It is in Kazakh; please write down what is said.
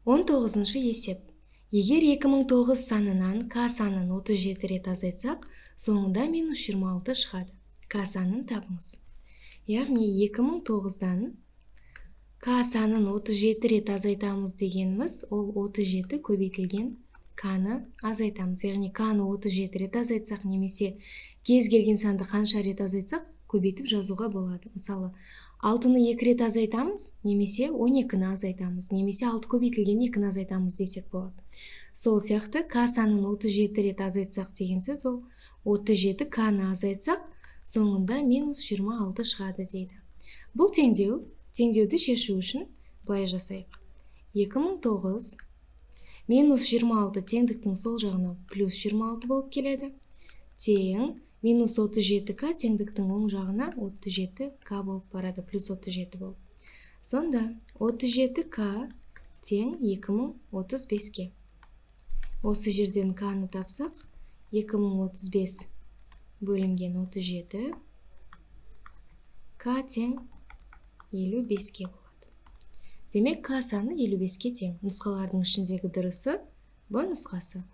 19-шы есеп. Егер 2009 санынан К санын 37 рет азайтсақ, соңында минус 26 шығады. К санын табыңыз. Яғни 2009-дан К санын 37 рет азайтамыз дегеніміз, ол 37 көбейтілген К-ны азайтамыз. Яғни К-ны 37 рет азайтсақ, немесе кез келген санды қанша рет азайтсақ, көбейтіп жазуға болады. Мысалы, 6-ны 2 рет азайтамыз, немесе 12-ні азайтамыз, немесе 6 көбейтілген 2-ні азайтамыз десек болады. Сол сияқты К санын 37 рет азайтсақ деген сөз, ол 37 К-ны азайтсақ, соңында минус 26 шығады дейді. Бұл теңдеуді шешу үшін былай жасайық. 2009 минус 26 теңдіктің сол жағына плюс 26 болып келеді. Тең минус 37К теңдіктің оң жағына 37К болып барады, плюс 37 болып. Сонда 37К тең 2035-ке. Осы жерден К-ны тапсақ, 2035 бөлінген 37, К тең 55-ке болады. Демек, К саны 55-ке тең. Нұсқалардың ішіндегі дұрысы бұл нұсқасы.